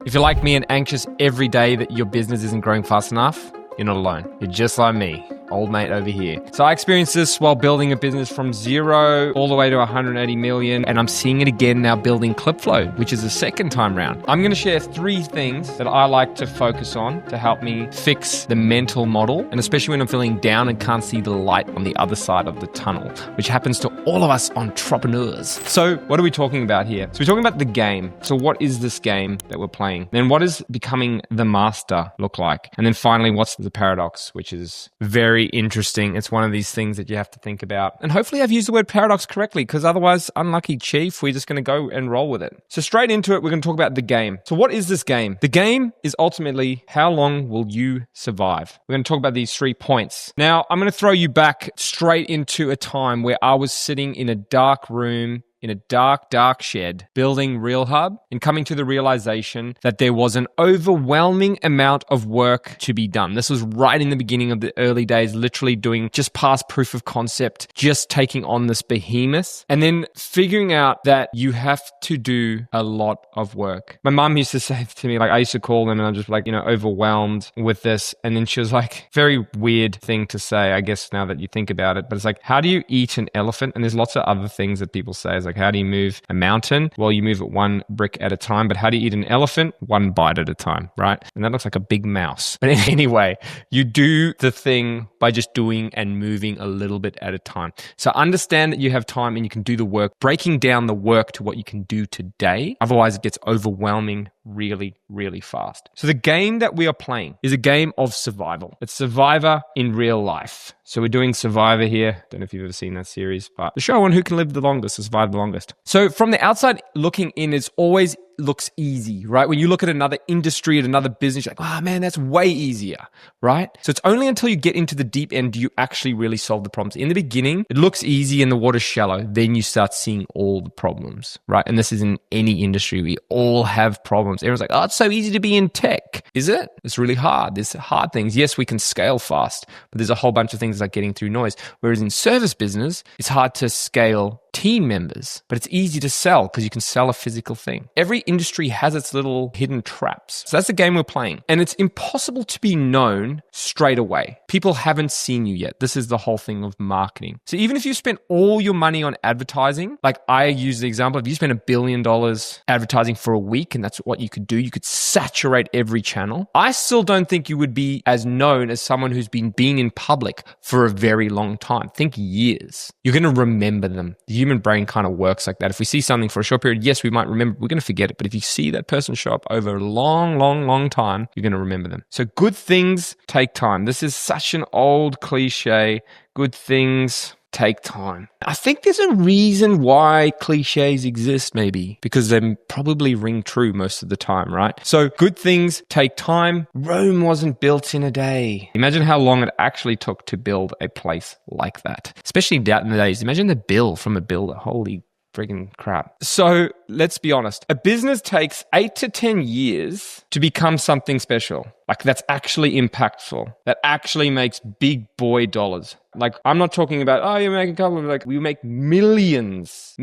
If you're like me and anxious every day that your business isn't growing fast enough, you're not alone. You're just like me, old mate over here. So I experienced this while building a business from 0 all the way to 180 million. And I'm seeing it again now building ClipFlow, which is the second time round. I'm going to share 3 things that I like to focus on to help me fix the mental model. And especially when I'm feeling down and can't see the light on the other side of the tunnel, which happens to all of us entrepreneurs. So what are we talking about here? So we're talking about the game. So what is this game that we're playing? Then what does becoming the master look like? And then finally, what's the paradox, which is very interesting. It's one of these things that you have to think about. And hopefully I've used the word paradox correctly, because otherwise, unlucky chief, we're just going to go and roll with it. So straight into it, we're going to talk about the game. So what is this game? The game is ultimately, how long will you survive? We're going to talk about these 3 points. Now, I'm going to throw you back straight into a time where I was sitting in a dark room, in a dark shed, building RealHub and coming to the realization that there was an overwhelming amount of work to be done. This was right in the beginning of the early days, literally doing just past proof of concept, just taking on this behemoth, and then figuring out that you have to do a lot of work. My mom used to say to me, like, I used to call them and I'm just like, overwhelmed with this. And then she was like, very weird thing to say, I guess, now that you think about it, but it's like, how do you eat an elephant? And there's lots of other things that people say. It's like, how do you move a mountain? Well, you move it 1 brick at a time. But how do you eat an elephant? 1 bite at a time, right? And that looks like a big mouse. But anyway, you do the thing by just doing and moving a little bit at a time. So understand that you have time and you can do the work, breaking down the work to what you can do today. Otherwise, it gets overwhelming really, really fast. So the game that we are playing is a game of survival. It's Survivor in real life. So we're doing Survivor here. Don't know if you've ever seen that series, but the show on who can live the longest, or survive the longest. So from the outside looking in, it's always looks easy, right? When you look at another industry, at another business, you're like, oh man, that's way easier, right? So it's only until you get into the deep end do you actually really solve the problems. In the beginning, it looks easy and the water's shallow. Then you start seeing all the problems, right? And this is in any industry. We all have problems. Everyone's like, oh, it's so easy to be in tech. Is it? It's really hard. There's hard things. Yes, we can scale fast, but there's a whole bunch of things like getting through noise. Whereas in service business, it's hard to scale team members, but it's easy to sell because you can sell a physical thing. Every industry has its little hidden traps. So that's the game we're playing. And it's impossible to be known straight away. People haven't seen you yet. This is the whole thing of marketing. So even if you spend all your money on advertising, like I use the example, if you spend $1 billion advertising for a week and that's what you could do, you could saturate every channel. I still don't think you would be as known as someone who's been being in public for a very long time. Think years. You're going to remember them. The human brain kind of works like that. If we see something for a short period, yes, we might remember, we're going to forget it. But if you see that person show up over a long time, you're going to remember them. So good things take time. This is such an old cliche. Good things take time. I think there's a reason why cliches exist, maybe, because they probably ring true most of the time, right? So good things take time. Rome wasn't built in a day. Imagine how long it actually took to build a place like that, especially down in the days. Imagine the bill from a builder. Holy friggin' crap. So let's be honest. A business takes 8 to 10 years to become something special. Like that's actually impactful. That actually makes big boy dollars. Like I'm not talking about, oh, you make a couple of, like we make millions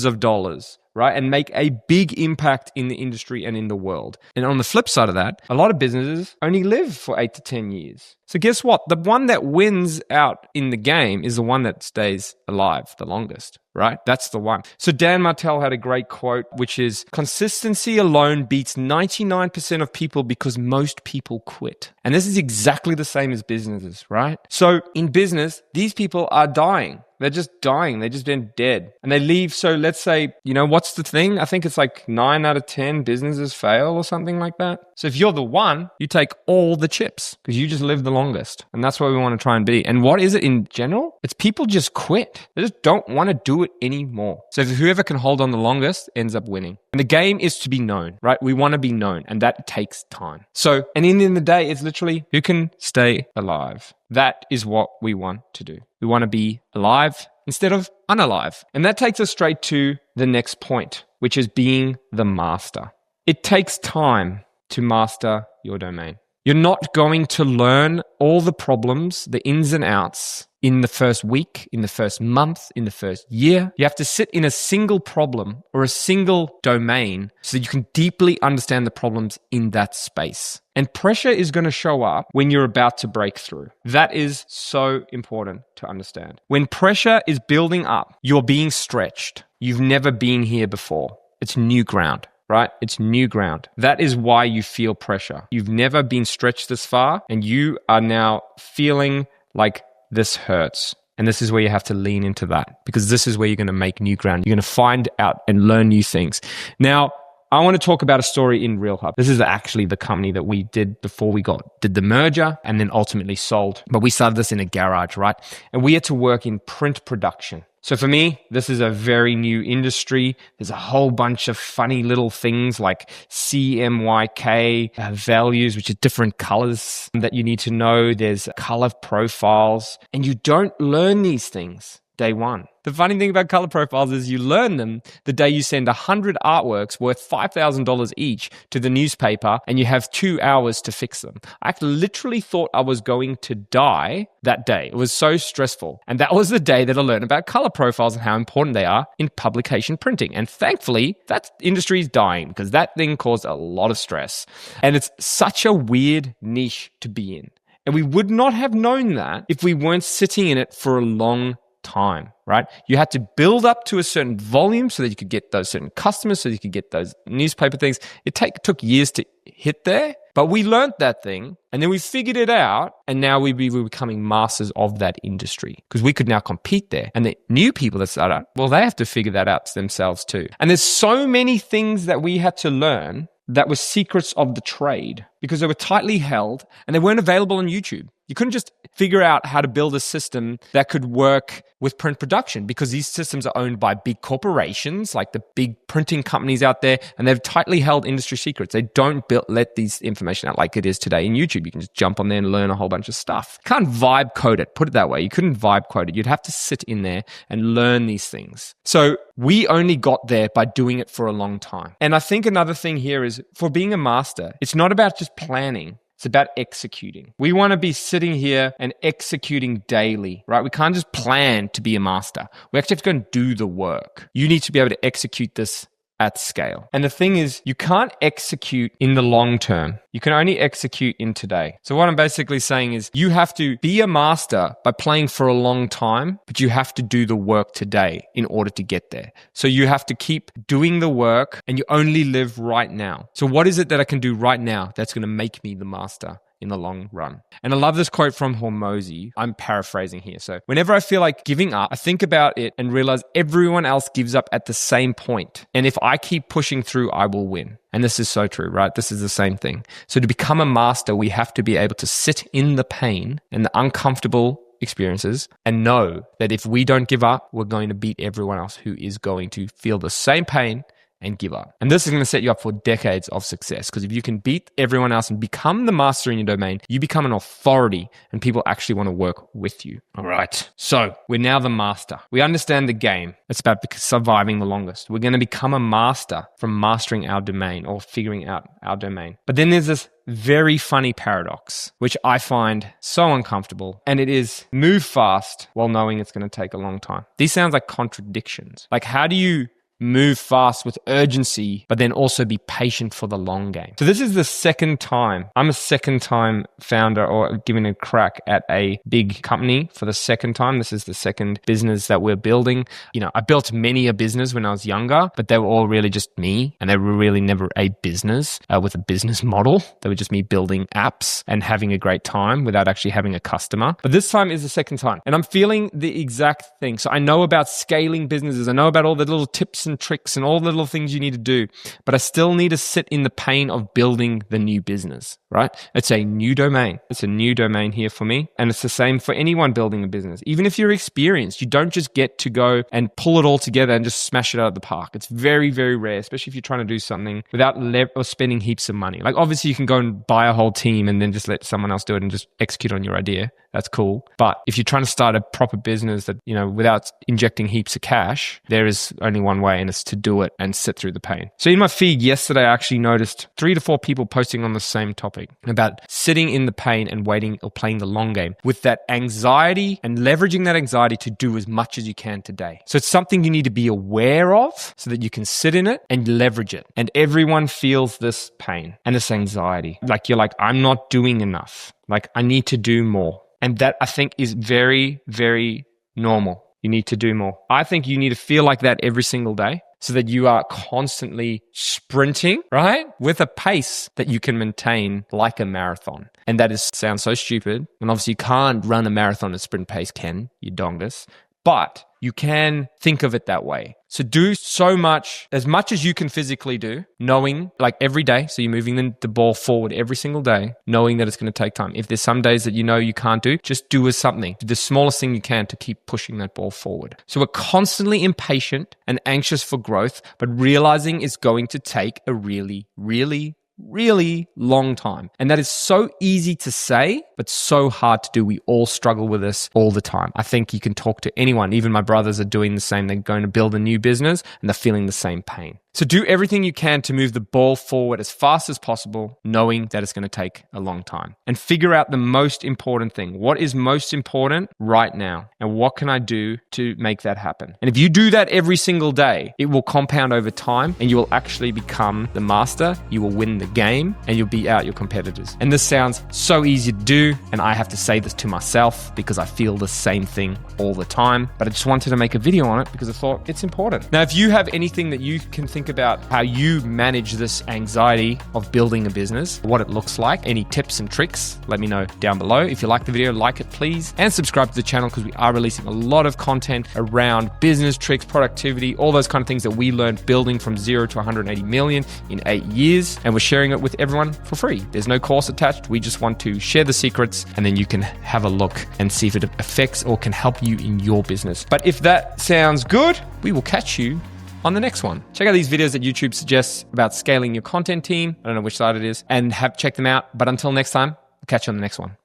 of dollars, right? And make a big impact in the industry and in the world. And on the flip side of that, a lot of businesses only live for 8 to 10 years. So guess what? The one that wins out in the game is the one that stays alive the longest, right? That's the one. So Dan Martell had a great quote, which is, consistency alone beats 99% of people because most people quit. And this is exactly the same as businesses, right? So in business, these people are dying. They're just dying. They're just been dead. And they leave. So let's say, what's the thing? I think it's like 9 out of 10 businesses fail or something like that. So if you're the one, you take all the chips because you just live the longest. And that's what we want to try and be. And what is it in general? It's people just quit. They just don't want to do it anymore. So whoever can hold on the longest ends up winning. And the game is to be known, right? We want to be known, and that takes time. So, and in the end of the day, it's literally who can stay alive. That is what we want to do. We want to be alive instead of unalive. And that takes us straight to the next point, which is being the master. It takes time to master your domain. You're not going to learn all the problems, the ins and outs in the first week, in the first month, in the first year. You have to sit in a single problem or a single domain so that you can deeply understand the problems in that space. And pressure is going to show up when you're about to break through. That is so important to understand. When pressure is building up, you're being stretched. You've never been here before. It's new ground. Right? It's new ground. That is why you feel pressure. You've never been stretched this far and you are now feeling like this hurts. And this is where you have to lean into that because this is where you're going to make new ground. You're going to find out and learn new things. Now, I want to talk about a story in RealHub. This is actually the company that we did before we did the merger and then ultimately sold. But we started this in a garage, right? And we had to work in print production. So for me, this is a very new industry. There's a whole bunch of funny little things like CMYK values, which are different colors that you need to know. There's color profiles, and you don't learn these things day one. The funny thing about color profiles is you learn them the day you send 100 artworks worth $5,000 each to the newspaper and you have 2 hours to fix them. I literally thought I was going to die that day. It was so stressful. And that was the day that I learned about color profiles and how important they are in publication printing. And thankfully, that industry is dying because that thing caused a lot of stress. And it's such a weird niche to be in. And we would not have known that if we weren't sitting in it for a long time, right? You had to build up to a certain volume so that you could get those certain customers, so you could get those newspaper things. It took years to hit there, but we learned that thing and then we figured it out and now we're becoming masters of that industry because we could now compete there. And the new people that start out, well, they have to figure that out themselves too. And there's so many things that we had to learn that were secrets of the trade because they were tightly held and they weren't available on YouTube. You couldn't just figure out how to build a system that could work with print production because these systems are owned by big corporations like the big printing companies out there and they've tightly held industry secrets. They don't let these information out like it is today in YouTube. You can just jump on there and learn a whole bunch of stuff. You can't vibe code it, put it that way. You couldn't vibe code it. You'd have to sit in there and learn these things. So we only got there by doing it for a long time. And I think another thing here is for being a master, it's not about just planning. It's about executing. We want to be sitting here and executing daily, right? We can't just plan to be a master. We actually have to go and do the work. You need to be able to execute this at scale. And the thing is, you can't execute in the long term. You can only execute in today. So what I'm basically saying is you have to be a master by playing for a long time, but you have to do the work today in order to get there. So you have to keep doing the work and you only live right now. So what is it that I can do right now that's going to make me the master in the long run? And I love this quote from Hormozi. I'm paraphrasing here. So whenever I feel like giving up, I think about it and realize everyone else gives up at the same point. And if I keep pushing through, I will win. And this is so true, right? This is the same thing. So to become a master, we have to be able to sit in the pain and the uncomfortable experiences and know that if we don't give up, we're going to beat everyone else who is going to feel the same pain and give up. And this is going to set you up for decades of success because if you can beat everyone else and become the master in your domain, you become an authority and people actually want to work with you. All right. So we're now the master. We understand the game. It's about surviving the longest. We're going to become a master from mastering our domain or figuring out our domain. But then there's this very funny paradox, which I find so uncomfortable. And it is move fast while knowing it's going to take a long time. These sound like contradictions. Like how do you move fast with urgency, but then also be patient for the long game? So this is the second time. I'm a second time founder or giving a crack at a big company for the second time. This is the second business that we're building. You know, I built many a business when I was younger, but they were all really just me and they were really never a business with a business model. They were just me building apps and having a great time without actually having a customer. But this time is the second time and I'm feeling the exact thing. So I know about scaling businesses. I know about all the little tips and tricks and all the little things you need to do, but I still need to sit in the pain of building the new business, right? It's a new domain. It's a new domain here for me. And it's the same for anyone building a business. Even if you're experienced, you don't just get to go and pull it all together and just smash it out of the park. It's very, very rare, especially if you're trying to do something without or spending heaps of money. Like obviously you can go and buy a whole team and then just let someone else do it and just execute on your idea. that's cool. But if you're trying to start a proper business that, without injecting heaps of cash, there is only one way, and it's to do it and sit through the pain. So in my feed yesterday, I actually noticed 3 to 4 people posting on the same topic about sitting in the pain and waiting or playing the long game with that anxiety and leveraging that anxiety to do as much as you can today. So it's something you need to be aware of so that you can sit in it and leverage it. And everyone feels this pain and this anxiety. Like you're like, I'm not doing enough. Like I need to do more. And that I think is very, very normal. You need to do more. I think you need to feel like that every single day so that you are constantly sprinting, right? With a pace that you can maintain like a marathon. And that sounds so stupid. And obviously you can't run a marathon at sprint pace, Ken, you dongus. But you can think of it that way. So do as much as you can physically do, knowing like every day. So you're moving the ball forward every single day, knowing that it's going to take time. If there's some days that you can't do, just do something. Do the smallest thing you can to keep pushing that ball forward. So we're constantly impatient and anxious for growth, but realizing it's going to take a really, really, really long time. And that is so easy to say, but so hard to do. We all struggle with this all the time. I think you can talk to anyone. Even my brothers are doing the same. They're going to build a new business and they're feeling the same pain. So do everything you can to move the ball forward as fast as possible, knowing that it's going to take a long time. And figure out the most important thing. What is most important right now? And what can I do to make that happen? And if you do that every single day, it will compound over time and you will actually become the master. You will win the game and you'll beat out your competitors. And this sounds so easy to do. And I have to say this to myself because I feel the same thing all the time. But I just wanted to make a video on it because I thought it's important. Now, if you have anything that you can think about how you manage this anxiety of building a business, what it looks like, any tips and tricks, let me know down below. If you like the video, like it please, and subscribe to the channel because we are releasing a lot of content around business tricks, productivity, all those kind of things that we learned building from 0 to 180 million in 8 years. And we're sharing it with everyone for free. There's no course attached. We just want to share the secrets and then you can have a look and see if it affects or can help you in your business. But if that sounds good, we will catch you on the next one. Check out these videos that YouTube suggests about scaling your content team. I don't know which side it is, and check them out. But until next time, we'll catch you on the next one.